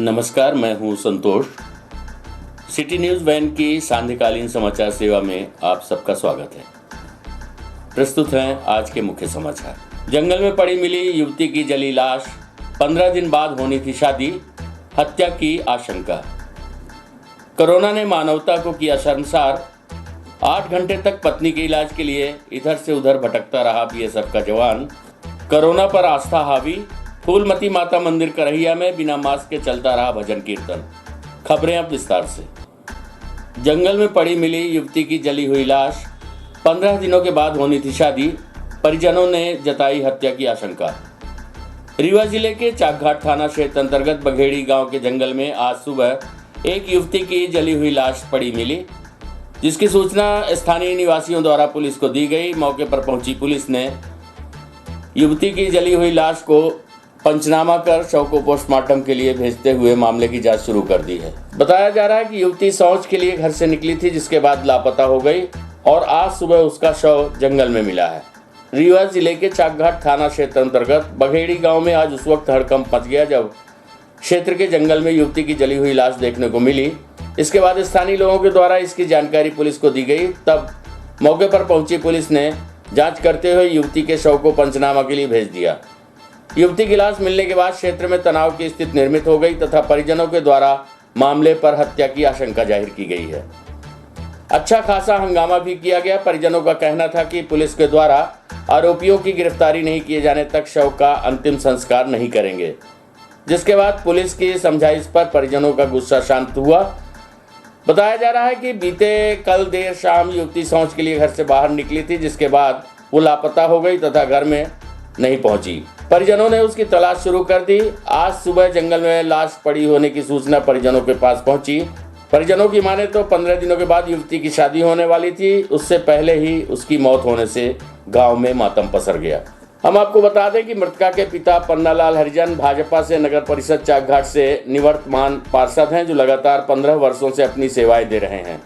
नमस्कार, मैं हूं संतोष। सिटी न्यूज़ वैन की सांध्यकालीन समाचार सेवा में आप सबका स्वागत है। प्रस्तुत हैं आज के मुख्य समाचार। जंगल में पड़ी मिली युवती की जली लाश, 15 दिन बाद होनी थी शादी, हत्या की आशंका। कोरोना ने मानवता को किया शर्मसार। 8 घंटे तक पत्नी के इलाज के लिए इधर से उधर भटकता रहा बीएसएफ का जवान। कोरोना पर आस्था हावी। फूलमती माता मंदिर करहिया में बिना मास्क के चलता रहा भजन कीर्तन। खबरें अब विस्तार से। जंगल में पड़ी मिली युवती की जली हुई लाश, 15 दिनों के बाद होनी थी शादी। परिजनों ने जताई हत्या की आशंका। रीवा जिले के चाकघाट थाना क्षेत्र अंतर्गत बघेड़ी गांव के जंगल में आज सुबह एक युवती की जली हुई लाश पड़ी मिली, जिसकी सूचना स्थानीय निवासियों द्वारा पुलिस को दी गई। मौके पर पहुंची पुलिस ने युवती की जली हुई लाश को पंचनामा कर शव को पोस्टमार्टम के लिए भेजते हुए मामले की जांच शुरू कर दी है। बताया जा रहा है कि युवती शौच के लिए घर से निकली थी, जिसके बाद लापता हो गई और आज सुबह उसका शव जंगल में मिला है। रीवा जिले के चाकघाट थाना क्षेत्र अंतर्गत बघेड़ी गांव में आज उस वक्त हड़कंप मच गया जब क्षेत्र के जंगल में युवती की जली हुई लाश देखने को मिली। इसके बाद स्थानीय लोगों के द्वारा इसकी जानकारी पुलिस को दी गई। तब मौके पर पहुंची पुलिस ने जांच करते हुए युवती के शव को पंचनामा के लिए भेज दिया। युवती की लाश मिलने के बाद क्षेत्र में तनाव की स्थिति निर्मित हो गई तथा परिजनों के द्वारा मामले पर हत्या की आशंका जाहिर की गई है। अच्छा खासा हंगामा भी किया गया। परिजनों का कहना था कि पुलिस के द्वारा आरोपियों की गिरफ्तारी नहीं किए जाने तक शव का अंतिम संस्कार नहीं करेंगे, जिसके बाद पुलिस की समझाइश पर परिजनों का गुस्सा शांत हुआ। बताया जा रहा है कि बीते कल देर शाम युवती शौच के लिए घर से बाहर निकली थी, जिसके बाद वो लापता हो गई तथा घर में नहीं पहुंची। परिजनों ने उसकी तलाश शुरू कर दी। आज सुबह जंगल में लाश पड़ी होने की सूचना परिजनों के पास पहुंची। परिजनों की माने तो 15 दिनों के बाद युवती की शादी होने वाली थी। उससे पहले ही उसकी मौत होने से गांव में मातम पसर गया। हम आपको बता दें कि मृतका के पिता पन्नालाल हरिजन भाजपा से नगर परिषद चाकघाट से निवर्तमान पार्षद हैं, जो लगातार 15 वर्षों से अपनी सेवाएं दे रहे हैं।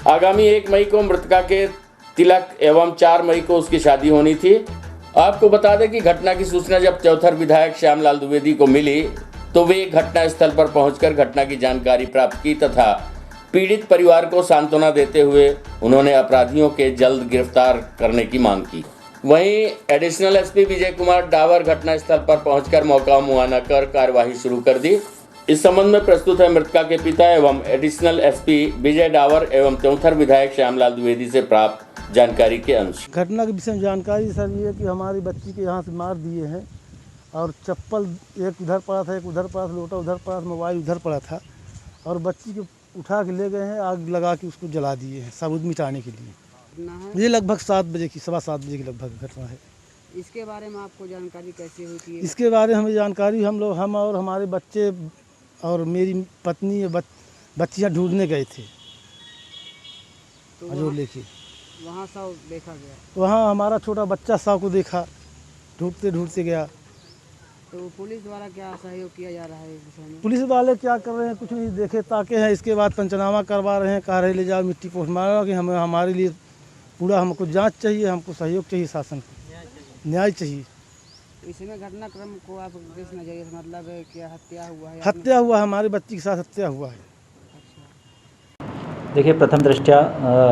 आगामी 1 मई को मृतका के तिलक एवं 4 मई को उसकी शादी होनी थी। आपको बता दें कि घटना की सूचना जब चौथर विधायक श्यामलाल द्विवेदी को मिली तो वे घटना स्थल पर पहुंचकर घटना की जानकारी प्राप्त की तथा पीड़ित परिवार को सांत्वना देते हुए उन्होंने अपराधियों के जल्द गिरफ्तार करने की मांग की। वहीं एडिशनल एसपी विजय कुमार डावर घटना स्थल पर पहुंचकर मौका मुआयना कर कार्यवाही शुरू कर दी। इस संबंध में प्रस्तुत है मृतका के पिता एवं एडिशनल एसपी विजय डावर एवं चौथर विधायक श्यामलाल द्विवेदी से प्राप्त जानकारी के अनुसार। घटना के विषय में जानकारी सर ये है कि हमारी बच्ची के यहाँ से मार दिए हैं और चप्पल एक उधर पड़ा था, एक उधर पड़ा था, लोटा उधर पड़ा था, मोबाइल उधर पड़ा था और बच्ची को उठा के ले गए हैं, आग लगा के उसको जला दिए हैं सबूत मिटाने के लिए। ये लगभग 7 बजे की 7:15 बजे की लगभग घटना है। इसके बारे में आपको जानकारी कैसे हुई थी? इसके बारे में हमें जानकारी हम और हमारे बच्चे और मेरी पत्नी बच्चियाँ ढूंढने गए थे जो लेके वहाँ शव देखा गया। वहाँ हमारा छोटा बच्चा शव को देखा, ढूंढते गया। तो पुलिस द्वारा क्या सहयोग किया जा रहा है इस विषय में? पुलिस वाले क्या कर रहे हैं, कुछ नहीं, देखे ताके हैं। इसके बाद पंचनामा करवा रहे हैं, कह रहे ले जाओ मिट्टी पोस्टमार्टम कि हमें हमारे लिए पूरा हमको जांच चाहिए, हमको सहयोग चाहिए, शासन को न्याय चाहिए। इसमें घटनाक्रम को आप किस नजरिए से मतलब है क्या हत्या हुआ है? हत्या हुआ है, हमारी बच्ची के साथ हत्या हुआ है। देखिए, प्रथम दृष्टया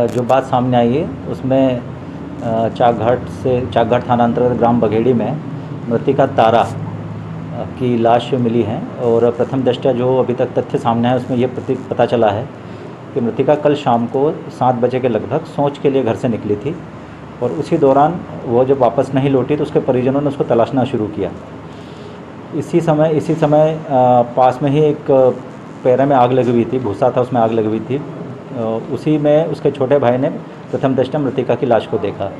जो बात सामने आई है उसमें चाकघाट थाना अंतर्गत ग्राम बघेड़ी में मृतिका तारा की लाश मिली है और प्रथम दृष्टया जो अभी तक तथ्य सामने है उसमें यह पता चला है कि मृतिका कल शाम को 7 बजे के लगभग शौच के लिए घर से निकली थी और उसी दौरान वो जब वापस नहीं लौटी तो उसके परिजनों ने उसको तलाशना शुरू किया। इसी समय पास में ही एक पैरा में आग लगी हुई थी, भूसा था उसमें आग लगी हुई थी। उसी में उसके छोटे भाई ने प्रथम दृष्टया मृतिका की लाश को देखा।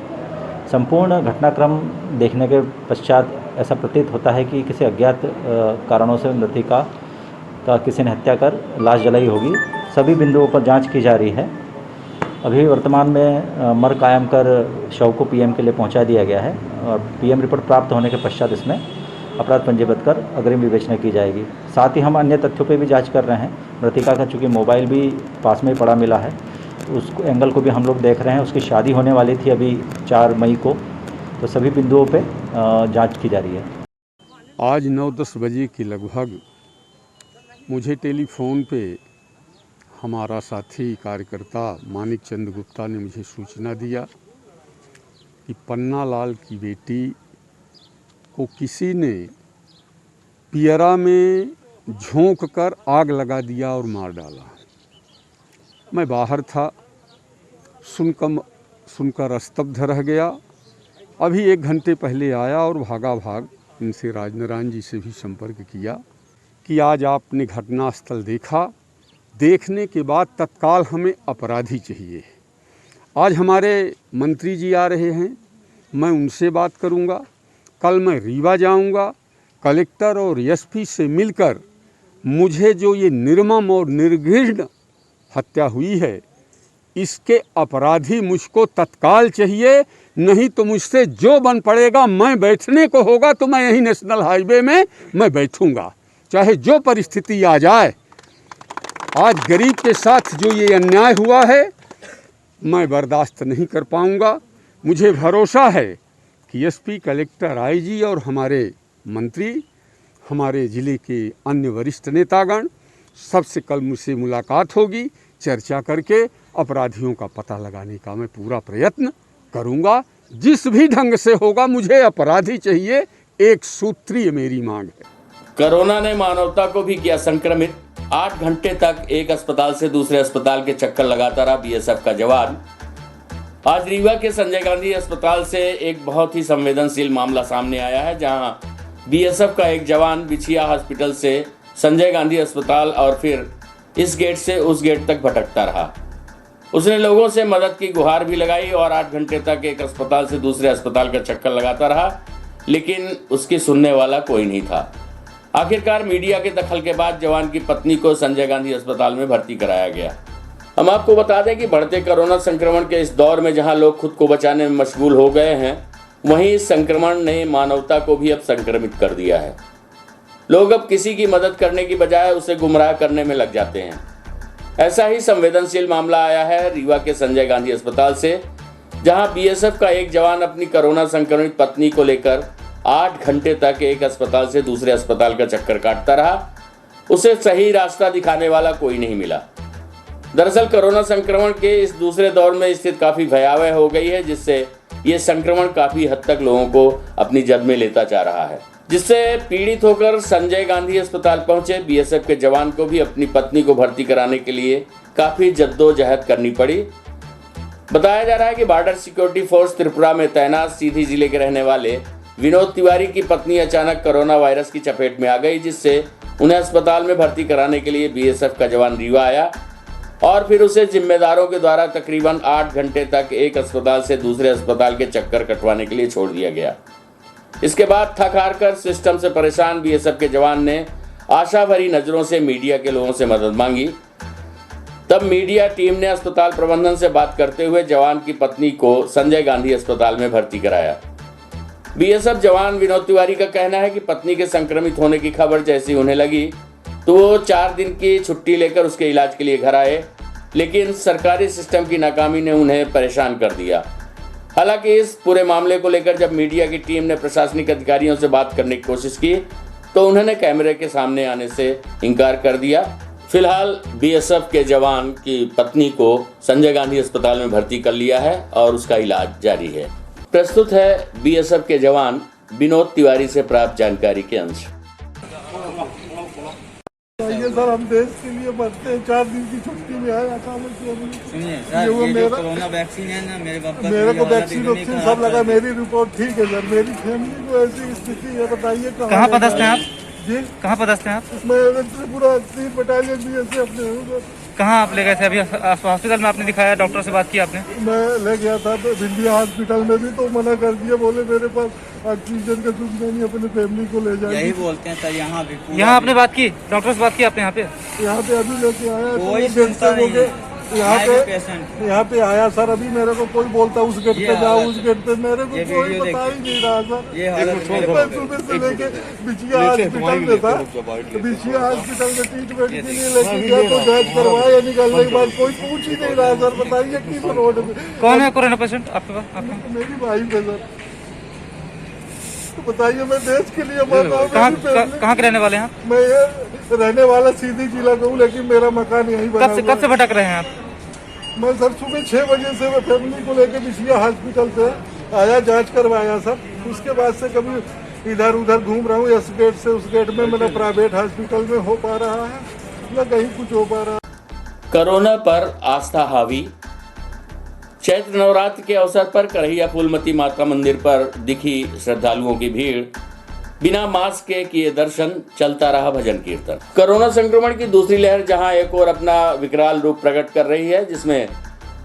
संपूर्ण घटनाक्रम देखने के पश्चात ऐसा प्रतीत होता है कि किसी अज्ञात कारणों से मृतिका का किसी ने हत्या कर लाश जलाई होगी। सभी बिंदुओं पर जांच की जा रही है। अभी वर्तमान में मर कायम कर शव को पीएम के लिए पहुंचा दिया गया है और पीएम रिपोर्ट प्राप्त होने के पश्चात इसमें अपराध पंजीबद्ध कर अग्रिम विवेचना की जाएगी। साथ ही हम अन्य तथ्यों पर भी जांच कर रहे हैं। मृतिका का चूँकि मोबाइल भी पास में ही पड़ा मिला है, उस एंगल को भी हम लोग देख रहे हैं। उसकी शादी होने वाली थी अभी 4 मई को, तो सभी बिंदुओं पे जांच की जा रही है। आज 9-10 बजे की लगभग मुझे टेलीफोन पे हमारा साथी कार्यकर्ता मानिक चंद गुप्ता ने मुझे सूचना दिया कि पन्ना लाल की बेटी को किसी ने पियरा में झोंक कर आग लगा दिया और मार डाला। मैं बाहर था, सुनकर स्तब्ध रह गया। अभी 1 घंटे पहले आया और भागा भाग इनसे राजनारायण जी से भी संपर्क किया कि आज आपने घटनास्थल देखा, देखने के बाद तत्काल हमें अपराधी चाहिए। आज हमारे मंत्री जी आ रहे हैं, मैं उनसे बात करूंगा। कल मैं रीवा जाऊंगा, कलेक्टर और एसपी से मिलकर मुझे जो ये निर्मम और निर्घृण हत्या हुई है, इसके अपराधी मुझको तत्काल चाहिए, नहीं तो मुझसे जो बन पड़ेगा, मैं बैठने को होगा तो मैं यहीं नेशनल हाईवे में मैं बैठूंगा, चाहे जो परिस्थिति आ जाए। आज गरीब के साथ जो ये अन्याय हुआ है, मैं बर्दाश्त नहीं कर पाऊंगा। मुझे भरोसा है कि एसपी, कलेक्टर, आईजी और हमारे मंत्री, हमारे ज़िले के अन्य वरिष्ठ नेतागण सबसे कल मुझसे मुलाकात होगी। चर्चा करके अपराधियों का पता लगाने का मैं पूरा प्रयत्न करूंगा। जिस भी ढंग से होगा, मुझे अपराधी चाहिए, एक सूत्रीय मेरी मांग है। कोरोना ने मानवता को भी किया संक्रमित। 8 घंटे तक एक अस्पताल से दूसरे अस्पताल के चक्कर लगाता रहा बीएसएफ का जवान। आज रीवा के संजय गांधी अस्पताल से एक बहुत ही संवेदनशील मामला सामने आया है, जहां बीएसएफ का एक जवान बिछिया हॉस्पिटल से संजय गांधी अस्पताल और फिर इस गेट से उस गेट तक भटकता रहा। उसने लोगों से मदद की गुहार भी लगाई और 8 घंटे तक एक अस्पताल से दूसरे अस्पताल का चक्कर लगाता रहा, लेकिन उसकी सुनने वाला कोई नहीं था। आखिरकार मीडिया के दखल के बाद जवान की पत्नी को संजय गांधी अस्पताल में भर्ती कराया गया। हम आपको बता दें कि बढ़ते कोरोना संक्रमण के इस दौर में जहां लोग खुद को बचाने में मशगूल हो गए हैं, वहीं इस संक्रमण ने मानवता को भी अब संक्रमित कर दिया है। लोग अब किसी की मदद करने की बजाय उसे गुमराह करने में लग जाते हैं। ऐसा ही संवेदनशील मामला आया है रीवा के संजय गांधी अस्पताल से, जहां बीएसएफ का एक जवान अपनी कोरोना संक्रमित पत्नी को लेकर 8 घंटे तक एक अस्पताल से दूसरे अस्पताल का चक्कर काटता रहा। उसे सही रास्ता दिखाने वाला कोई नहीं मिला। दरअसल कोरोना संक्रमण के इस दूसरे दौर में स्थिति काफी भयावह हो गई है, जिससे ये संक्रमण काफी हद तक लोगों को अपनी जद में लेता जा रहा है, जिससे पीड़ित होकर संजय गांधी अस्पताल पहुंचे बीएसएफ के जवान को भी अपनी पत्नी को भर्ती कराने के लिए काफी जद्दोजहद करनी पड़ी। बताया जा रहा है कि बॉर्डर सिक्योरिटी फोर्स त्रिपुरा में तैनात सीधी जिले के रहने वाले विनोद तिवारी की पत्नी अचानक कोरोना वायरस की चपेट में आ गई, जिससे उन्हें अस्पताल में भर्ती कराने के लिए बीएसएफ का जवान रीवा आया और फिर उसे जिम्मेदारों के द्वारा तकरीबन 8 घंटे तक एक अस्पताल से दूसरे अस्पताल के चक्कर कटवाने के लिए छोड़ दिया गया। इसके बाद थक हार कर सिस्टम से परेशान बीएसएफ के जवान ने आशा भरी नजरों से मीडिया के लोगों से मदद मांगी। तब मीडिया टीम ने अस्पताल प्रबंधन से बात करते हुए जवान की पत्नी को संजय गांधी अस्पताल में भर्ती कराया। बीएसएफ जवान विनोद तिवारी का कहना है कि पत्नी के संक्रमित होने की खबर जैसी उन्हें लगी तो वो 4 दिन की छुट्टी लेकर उसके इलाज के लिए घर आए, लेकिन सरकारी सिस्टम की नाकामी ने उन्हें परेशान कर दिया। हालांकि इस पूरे मामले को लेकर जब मीडिया की टीम ने प्रशासनिक अधिकारियों से बात करने की कोशिश की तो उन्होंने कैमरे के सामने आने से इनकार कर दिया। फिलहाल बीएसएफ के जवान की पत्नी को संजय गांधी अस्पताल में भर्ती कर लिया है और उसका इलाज जारी है। प्रस्तुत है बीएसएफ के जवान विनोद तिवारी से प्राप्त जानकारी के अंश। ये सर हम देश के लिए बचते हैं, 4 दिन की छुट्टी में आए अचानक से। सुनिए सर, ये जो कोरोना वैक्सीन है ना, मेरे पापा मेरे को वैक्सीन सब लगा। मेरी रिपोर्ट ठीक है सर। मेरी फैमिली को ऐसी स्थिति है, बताइए कहाँ पदस्थ हैं आप? जी कहाँ पदस्थ हैं आप? मैं त्रिपुरा 3 बटालियन बीएसएफ अपने। कहाँ आप ले गए थे? अभी हॉस्पिटल में आपने दिखाया, डॉक्टर से बात की आपने? मैं ले गया था भिंडिया हॉस्पिटल में भी, तो मना कर दिया, बोले मेरे पास ऑक्सीजन का सुविधा नहीं, अपने फैमिली को ले जाए। यही बोलते हैं सर। यहाँ आपने बात की, डॉक्टर से बात की आपने? यहाँ पे अभी लेके आया, कोई सुनता नहीं है। यहाँ पे आया सर। अभी मेरे को कोई बोलता उस गेट पे जाओ, उस गेट पे, मेरे को कोई बता ही नहीं रहा सर। मैं सुबह से लेके बिछिया हॉस्पिटल में था, बिछिया हॉस्पिटल में ट्रीटमेंट के लिए लेके गया तो जांच करवाया, निकलने के बाद कोई पूछ ही नहीं रहा सर। बताइए किस रोड में कौन है कोरोना पेशेंट आपके पास? मेरी वाइफ है सर। बताइए, मैं देश के लिए मर रहा हूँ। कहाँ के रहने वाले हैं आप? मैं ये रहने वाला सीधी जिला का हूँ, लेकिन मेरा मकान यहीं बना हुआ है। कब से भटक रहे हैं आप? मैं सर सुबह 6 बजे से मैं फैमिली को लेकर बिछिया हॉस्पिटल से आया, जांच करवाया सर। उसके बाद से कभी इधर उधर घूम रहा हूँ, इस गेट से उस गेट में। मेरा प्राइवेट हॉस्पिटल में हो पा रहा है न कहीं कुछ हो पा रहा है। कोरोना पर आस्था हावी। चैत्र नवरात्र के अवसर पर करहिया फूलमती माता मंदिर पर दिखी श्रद्धालुओं की भीड़। बिना मास्क के किए दर्शन, चलता रहा भजन कीर्तन। कोरोना संक्रमण की दूसरी लहर जहां एक और अपना विकराल रूप प्रकट कर रही है, जिसमें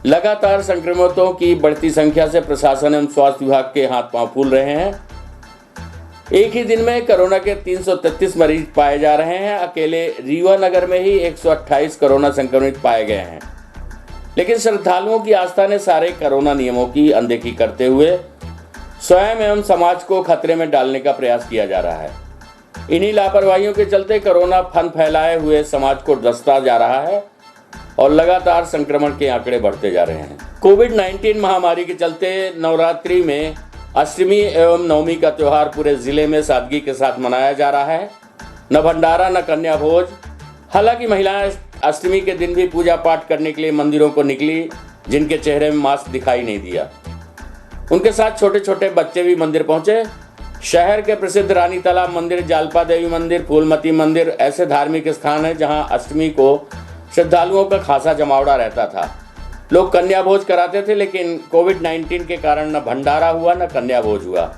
लगातार संक्रमितों की बढ़ती संख्या से प्रशासन एवं स्वास्थ्य विभाग के हाथ पांव फूल रहे हैं। एक ही दिन में कोरोना के 333 मरीज पाए जा रहे हैं। अकेले रीवा नगर में ही 128 कोरोना संक्रमित पाए गए हैं। लेकिन श्रद्धालुओं की आस्था ने सारे कोरोना नियमों की अनदेखी करते हुए स्वयं एवं समाज को खतरे में डालने का प्रयास किया जा रहा है। इन्हीं लापरवाहियों के चलते कोरोना फन फैलाए हुए समाज को डसता जा रहा है और लगातार संक्रमण के आंकड़े बढ़ते जा रहे हैं। कोविड-19 महामारी के चलते नवरात्रि में अष्टमी एवं नवमी का त्योहार पूरे जिले में सादगी के साथ मनाया जा रहा है। न भंडारा न कन्या भोज। हालांकि महिलाएं अष्टमी के दिन भी पूजा पाठ करने के लिए मंदिरों को निकली, जिनके चेहरे में मास्क दिखाई नहीं दिया। उनके साथ छोटे छोटे बच्चे भी मंदिर पहुंचे। शहर के प्रसिद्ध रानी तालाब मंदिर, जालपा देवी मंदिर, फूलमती मंदिर ऐसे धार्मिक स्थान हैं जहां अष्टमी को श्रद्धालुओं का खासा जमावड़ा रहता था। लोग कन्या भोज कराते थे, लेकिन कोविड-19 के कारण न भंडारा हुआ न कन्या भोज हुआ।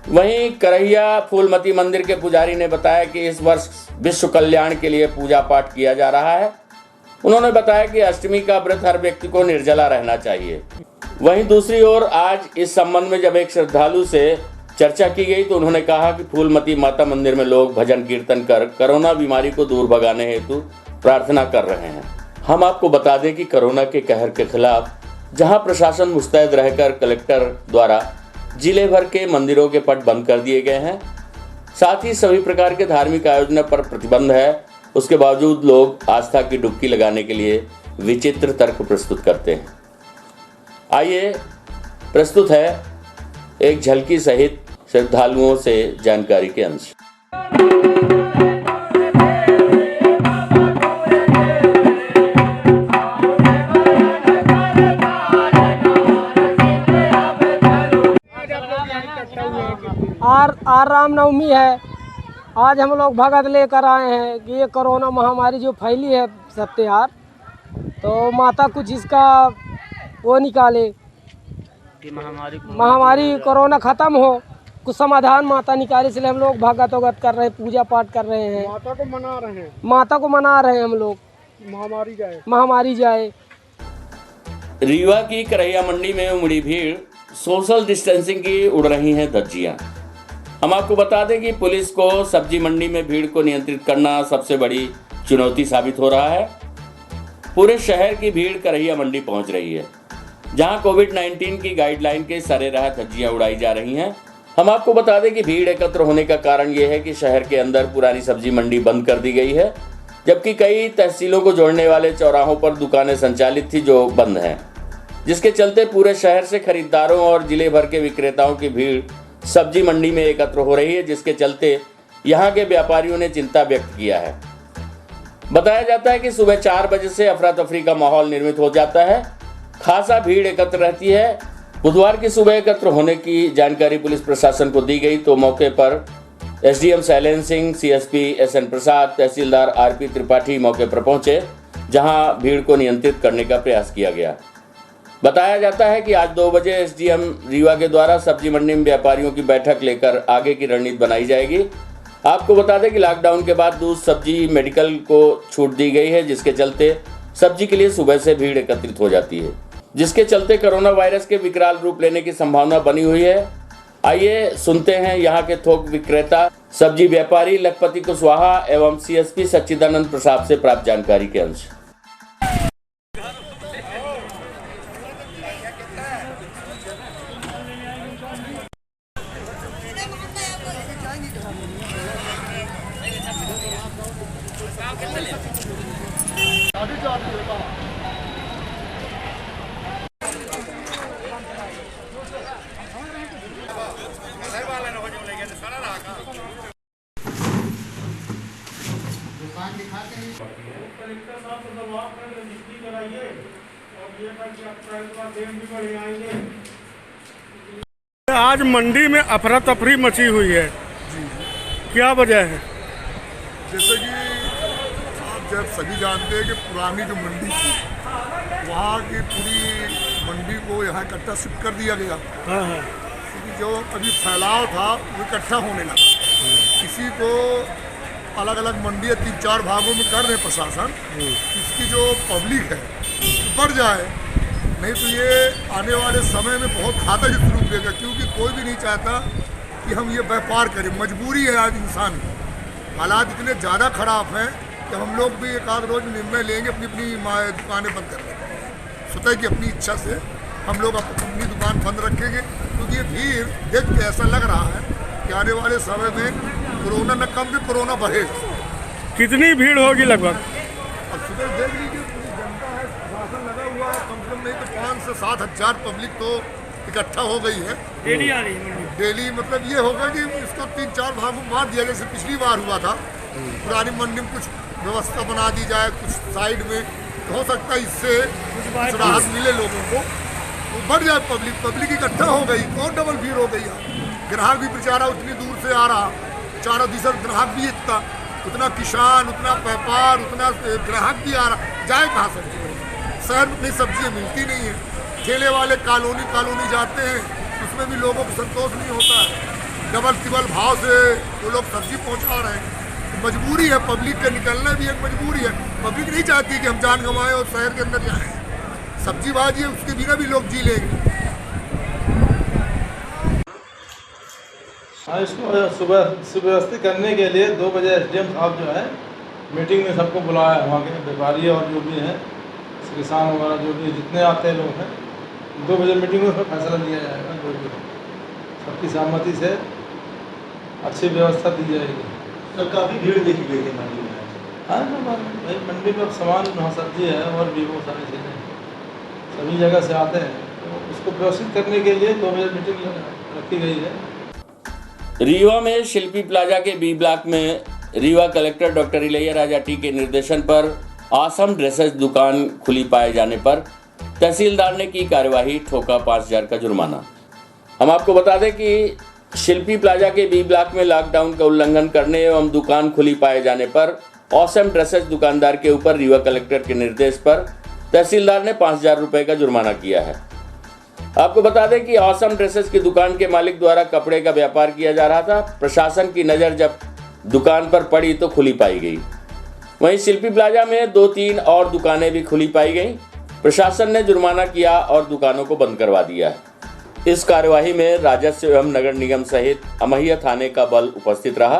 वहीं करहिया फूलमती मंदिर के पुजारी ने बताया कि इस वर्ष विश्व कल्याण के लिए पूजा पाठ किया जा रहा है। उन्होंने बताया कि अष्टमी का व्रत हर व्यक्ति को निर्जला रहना चाहिए। वहीं दूसरी ओर आज इस संबंध में जब एक श्रद्धालु से चर्चा की गई तो उन्होंने कहा कि फूलमती माता मंदिर में लोग भजन कीर्तन कर कोरोना बीमारी को दूर भगाने हेतु प्रार्थना कर रहे हैं। हम आपको बता दें कि कोरोना के कहर के खिलाफ जहां प्रशासन मुस्तैद रहकर कलेक्टर द्वारा जिले भर के मंदिरों के पट बंद कर दिए गए हैं, साथ ही सभी प्रकार के धार्मिक आयोजनों पर प्रतिबंध है, उसके बावजूद लोग आस्था की डुबकी लगाने के लिए विचित्र तर्क प्रस्तुत करते हैं। आइए प्रस्तुत है एक झलकी सहित श्रद्धालुओं से जानकारी के अंश। आज रामनवमी है। आज हम लोग भगत लेकर आए हैं कि ये कोरोना महामारी जो फैली है सत्यार, तो माता कुछ इसका वो निकाले कि महामारी कोरोना ख़त्म हो, कुछ समाधान माता निकाले। इसलिए हम लोग भगत वगत कर रहे हैं, पूजा पाठ कर रहे हैं, माता को मना रहे हैं हम लोग, महामारी जाए। रीवा की करहिया मंडी में उमड़ी भीड़, सोशल डिस्टेंसिंग की उड़ रही हैं धज्जियां। हम आपको बता दें कि पुलिस को सब्जी मंडी में भीड़ को नियंत्रित करना सबसे बड़ी चुनौती साबित हो रहा है। पूरे शहर की भीड़ करहिया मंडी पहुंच रही है, जहां कोविड-19 की गाइडलाइन के सरेराह धज्जियां उड़ाई जा रही हैं। हम आपको बता दें कि भीड़ एकत्र होने का कारण यह है कि शहर के अंदर पुरानी सब्जी मंडी बंद कर दी गई है, जबकि कई तहसीलों को जोड़ने वाले चौराहों पर दुकानें संचालित थी जो बंद हैं, जिसके चलते पूरे शहर से खरीदारों और जिले भर के विक्रेताओं की भीड़ सब्जी मंडी में एकत्र हो रही है, जिसके चलते यहां के व्यापारियों ने चिंता व्यक्त किया है। बताया जाता है कि सुबह 4 बजे से अफरा तफरी का माहौल निर्मित हो जाता है, खासा भीड़ एकत्र रहती है। बुधवार की सुबह एकत्र होने की जानकारी पुलिस प्रशासन को दी गई तो मौके पर SDM Shailendra Singh, CSP SN Prasad, तहसीलदार आरपी त्रिपाठी मौके पर पहुंचे, जहां भीड़ को नियंत्रित करने का प्रयास किया गया। बताया जाता है कि आज 2 बजे एसडीएम रीवा के द्वारा सब्जी मंडी में व्यापारियों की बैठक लेकर आगे की रणनीति बनाई जाएगी। आपको बता दें कि लॉकडाउन के बाद दूध, सब्जी, मेडिकल को छूट दी गई है, जिसके चलते सब्जी के लिए सुबह से भीड़ एकत्रित हो जाती है, जिसके चलते कोरोना वायरस के विकराल रूप लेने की संभावना बनी हुई है। आइए सुनते हैं यहाँ के थोक विक्रेता, सब्जी व्यापारी लखपति कुशवाहा एवं सीएसपी सच्चिदानंद प्रसाद से प्राप्त जानकारी के अंश। आज मंडी में अफरा तफरी मची हुई है, क्या वजह है? जैसे कि आप जब सभी जानते हैं कि पुरानी जो मंडी थी वहाँ की पूरी मंडी को यहाँ इकट्ठा शिफ्ट कर दिया गया, क्योंकि जो अभी फैलाव था वो इकट्ठा होने लगा। किसी को अलग अलग मंडी 3-4 भागों में कर रहे प्रशासन, इसकी जो पब्लिक है बढ़ जाए, नहीं तो ये आने वाले समय में बहुत घातक स्वरूप देगा, क्योंकि कोई भी नहीं चाहता कि हम ये व्यापार करें। मजबूरी है आज इंसान की, हालात इतने ज़्यादा ख़राब हैं कि हम लोग भी एक आध रोज निर्णय लेंगे अपनी अपनी दुकानें बंद करने का, स्वतः की अपनी इच्छा से हम लोग अपनी दुकान बंद रखेंगे, क्योंकि ये भीड़ देख के ऐसा लग रहा है कि आने वाले समय में कोरोना न कम से कोरोना बढ़ेगा। कितनी भीड़ होगी लगभग? और सुबह देख लीजिए पूरी जनता है, शासन लगा हुआ है, कम से कम नहीं तो 5 से 7 हज़ार पब्लिक तो इकट्ठा हो गई है। डेली आ रही है? डेली मतलब ये होगा कि इसको 3-4 भागों में बांट दिया, जैसे पिछली बार हुआ था। पुरानी मंडी में कुछ व्यवस्था बना दी जाए, कुछ साइड में, हो सकता है इससे कुछ राहत मिले लोगों को, वो बढ़ जाए पब्लिक इकट्ठा हो गई और डबल भीड़ हो गई है। ग्राहक भी बेचारा उतनी दूर से आ रहा, चारों दिशा ग्राहक भी इतना, उतना किसान, उतना व्यापार, उतना ग्राहक भी आ रहा, जाए कहाँ सब्जी? शहर में इतनी सब्जियाँ मिलती नहीं है, ठेले वाले कॉलोनी जाते हैं, उसमें भी लोगों को संतोष नहीं होता है, डबल टिबल भाव से वो लोग सब्जी पहुंचा रहे हैं। तो मजबूरी है पब्लिक का, निकलना भी एक मजबूरी है। पब्लिक नहीं चाहती कि हम जान गंवाएं और शहर के अंदर जाएं। सब्जी बाजी है, उसके बिना भी लोग जी लेंगे। हाँ, इसको सुव्यवस्थित करने के लिए 2 बजे SDM साहब जो है मीटिंग में सबको बुलाया है, वहाँ के व्यापारी और जो भी हैं किसान वगैरह जो भी जितने आते हैं लोग हैं, 2 बजे मीटिंग में उसमें फैसला लिया जाएगा। जो भी सबकी सहमति से अच्छी व्यवस्था दी जाएगी। तो काफ़ी भीड़ देखी गई थी मंडी में। हाँ, भाई मंडी में अब सामान सब्जी है और भी वो सारी चीज़ें सभी जगह से आते हैं, तो उसको व्यवस्थित करने के लिए 2 बजे मीटिंग रखी गई है। रीवा में शिल्पी प्लाजा के B ब्लॉक में Rewa collector doctor Ilaiya Raja T के निर्देशन पर आसम ड्रेसेस दुकान खुली पाए जाने पर तहसीलदार ने की कार्यवाही, ठोका 5,000 का जुर्माना। हम आपको बता दें कि शिल्पी प्लाजा के B ब्लॉक में लॉकडाउन का उल्लंघन करने एवं दुकान खुली पाए जाने पर आसम ड्रेसेस दुकानदार के ऊपर रीवा कलेक्टर के निर्देश पर तहसीलदार ने 5,000 रुपये का जुर्माना किया है। आपको बता दें कि आसम ड्रेसेस की दुकान के मालिक द्वारा कपड़े का व्यापार किया जा रहा था। प्रशासन की नज़र जब दुकान पर पड़ी तो खुली पाई गई। वहीं शिल्पी प्लाजा में 2-3 और दुकानें भी खुली पाई गईं। प्रशासन ने जुर्माना किया और दुकानों को बंद करवा दिया। इस कार्यवाही में राजस्व एवं नगर निगम सहित अमहिया थाने का बल उपस्थित रहा।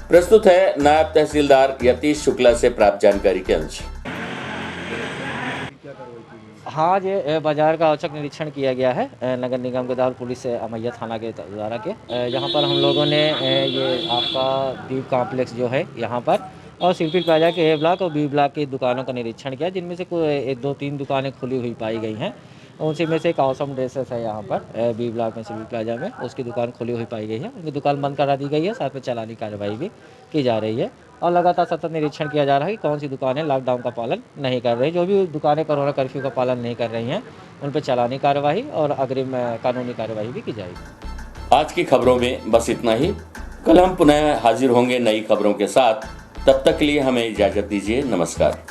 प्रस्तुत है नायब तहसीलदार यतीश शुक्ला से प्राप्त जानकारी के अंश। हाँ, ये बाज़ार का औचक निरीक्षण किया गया है नगर निगम के द्वारा, पुलिस अमैया थाना के द्वारा के। यहाँ पर हम लोगों ने ये आपका दीप कॉम्प्लेक्स जो है यहाँ पर और शिल्पी प्लाजा के A ब्लॉक और B ब्लॉक की दुकानों का निरीक्षण किया, जिनमें से कोई 2-3 दुकानें खुली हुई पाई गई हैं। उनसे में से एक आसम ड्रेसेस है यहाँ पर B ब्लॉक में, शिल्पी प्लाजा में, उसकी दुकान खुली हुई पाई गई है। उनकी दुकान बंद करा दी गई है, साथ में चालानी कार्रवाई भी की जा रही है और लगातार सतत निरीक्षण किया जा रहा है कि कौन सी दुकानें लॉकडाउन का पालन नहीं कर रही। जो भी दुकानें कोरोना कर्फ्यू का पालन नहीं कर रही हैं, उन पर चालानी कार्रवाई और अग्रिम कानूनी कार्रवाई भी की जाएगी। आज की खबरों में बस इतना ही। कल हम पुनः हाजिर होंगे नई खबरों के साथ। तब तक के लिए हमें इजाज़त दीजिए। नमस्कार।